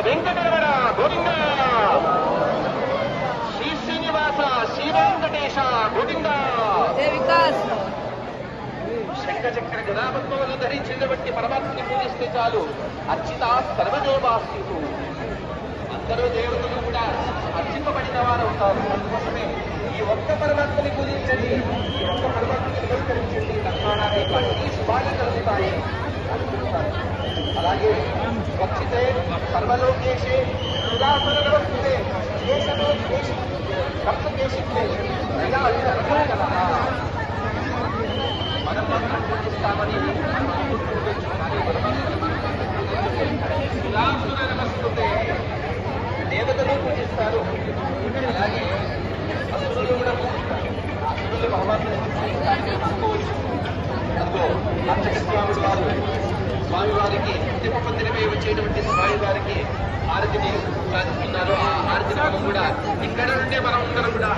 వెంకటరమణ గోవింద, శ్రీ శ్రీనివాస శ్రీ వెంకటేశ గోవింద. శంఖచక్ర గదాపద్మములు ధరించినటువంటి పరమాత్మని పూజిస్తే చాలు, అర్చిత సర్వదేవాస్తు. అందరూ దేవతలు కూడా అర్చింపబడిన వారు అవుతారు. అందుకోసమే ఈ ఒక్క పరమాత్మని పూజించండి, ఈ ఒక్క పరమాత్మని నమస్కరించండి, తక్షణాన్ని అన్ని శుభాలు కలుగుతాయి అనుకుంటారు. అలాగే స్వచ్ఛతే సర్వలోకేశే సుధాసనవస్తే కేశమే కేశి భక్తకేశితే మనం పూజిస్తామని నమస్తే దేవతలు పూజిస్తారు. అలాగే అసురులు కూడా పూజిస్తారు. అసురులు భగవంతుని తీసుకోవచ్చు. అందులో అర్చక స్వామి వారు స్వామివారికి తిరుపతిపై వచ్చేటువంటి స్వామివారికి హారతిని సాధిస్తున్నారు. ఆ హారతి కూడా ఇక్కడ నుండే మనం అందరం కూడా